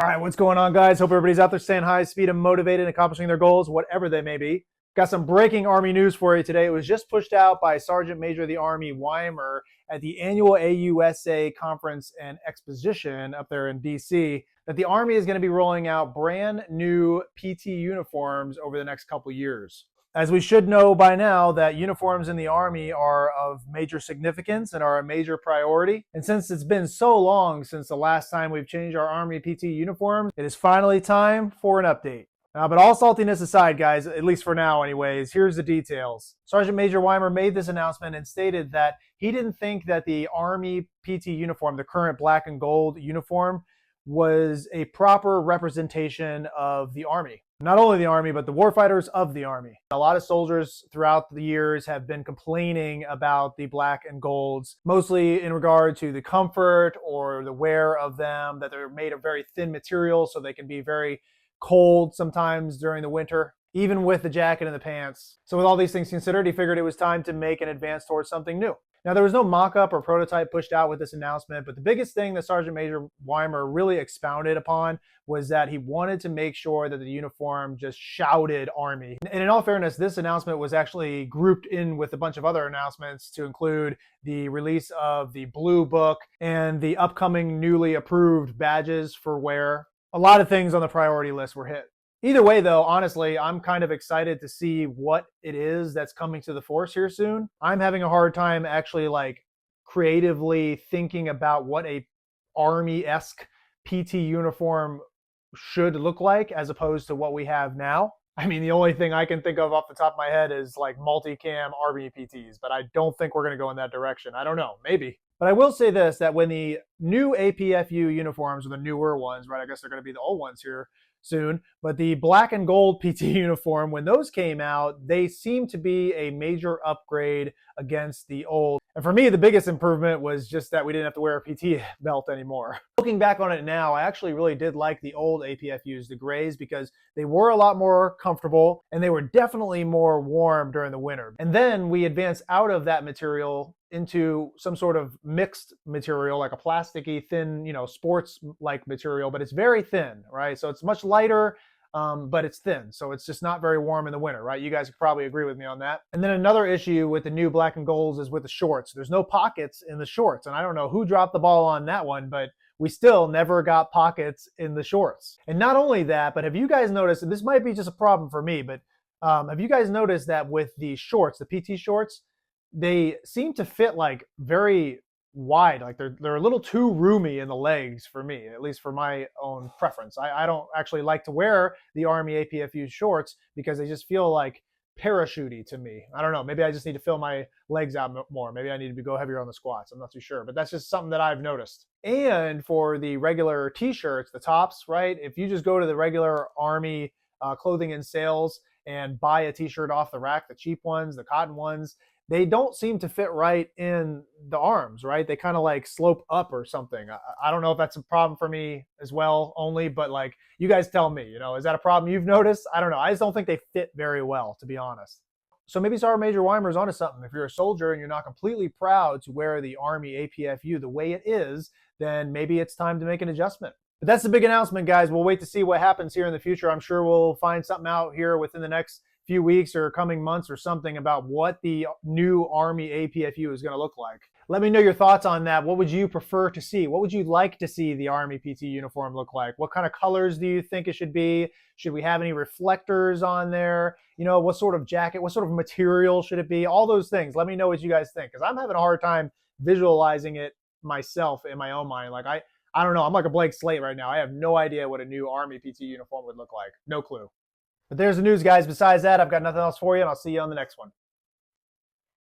All right, what's going on, guys? Hope everybody's out there staying high speed and motivated and accomplishing their goals, whatever they may be. Got some breaking Army news for you today. It was just pushed out by Sergeant Major of the Army Weimer at the annual AUSA Conference and Exposition up there in DC that the Army is going to be rolling out brand new PT uniforms over the next couple years. As we should know by now, that uniforms in the Army are of major significance and are a major priority. And since it's been so long since the last time we've changed our Army PT uniforms, it is finally time for an update. But all saltiness aside, guys, at least for now anyways, here's the details. Sergeant Major Weimer made this announcement and stated that he didn't think that the Army PT uniform, the current black and gold uniform, was a proper representation of the Army. Not only the Army, but the warfighters of the Army. A lot of soldiers throughout the years have been complaining about the black and golds, mostly in regard to the comfort or the wear of them, that they're made of very thin material so they can be very cold sometimes during the winter, even with the jacket and the pants. So with all these things considered, he figured it was time to make an advance towards something new. Now, there was no mock-up or prototype pushed out with this announcement, but the biggest thing that Sergeant Major Weimer really expounded upon was that he wanted to make sure that the uniform just shouted Army. And in all fairness, this announcement was actually grouped in with a bunch of other announcements to include the release of the Blue Book and the upcoming newly approved badges for wear. A lot of things on the priority list were hit. Either way, though, honestly, I'm kind of excited to see what it is that's coming to the force here soon. I'm having a hard time actually creatively thinking about what a Army-esque PT uniform should look like as opposed to what we have now. I mean, the only thing I can think of off the top of my head is multicam Army PTs, but I don't think we're going to go in that direction. I don't know, maybe. But I will say this, that when the new APFU uniforms, or the newer ones, right, I guess they're going to be the old ones here soon, but the black and gold PT uniform, when those came out, they seem to be a major upgrade against the old. And for me, the biggest improvement was just that we didn't have to wear a PT belt anymore. Looking back on it now, I actually really did like the old APFUs, the grays, because they were a lot more comfortable and they were definitely more warm during the winter. And then we advanced out of that material into some sort of mixed material, like a plasticky, thin, sports-like material, but it's very thin, right? So it's much lighter, but it's thin. So it's just not very warm in the winter, right? You guys could probably agree with me on that. And then another issue with the new black and golds is with the shorts. There's no pockets in the shorts. And I don't know who dropped the ball on that one, but we still never got pockets in the shorts. And not only that, but have you guys noticed, and this might be just a problem for me, but have you guys noticed that with the shorts, the PT shorts, they seem to fit very wide, they're a little too roomy in the legs for me, at least for my own preference. I don't actually like to wear the Army APFU shorts because they just feel like parachutey to me. I don't know, maybe I just need to fill my legs out more. Maybe I need to go heavier on the squats. I'm not too sure, but that's just something that I've noticed. And for the regular t-shirts, the tops, right? If you just go to the regular Army clothing and sales and buy a t-shirt off the rack, the cheap ones, the cotton ones, they don't seem to fit right in the arms, right? They kind of slope up or something. I don't know if that's a problem for me as well only, but you guys tell me, is that a problem you've noticed? I don't know. I just don't think they fit very well, to be honest. So maybe Sergeant Major Weimer's onto something. If you're a soldier and you're not completely proud to wear the Army APFU the way it is, then maybe it's time to make an adjustment. But that's the big announcement, guys. We'll wait to see what happens here in the future. I'm sure we'll find something out here within the next few weeks or coming months or something about what the new Army APFU is going to look like. Let me know your thoughts on that. What would you prefer to see? What would you like to see the Army PT uniform look like? What kind of colors do you think it should be? Should we have any reflectors on there? What sort of jacket, what sort of material should it be? All those things. Let me know what you guys think, because I'm having a hard time visualizing it myself in my own mind. I don't know. I'm like a blank slate right now. I have no idea what a new Army PT uniform would look like. No clue. But there's the news, guys. Besides that, I've got nothing else for you, and I'll see you on the next one.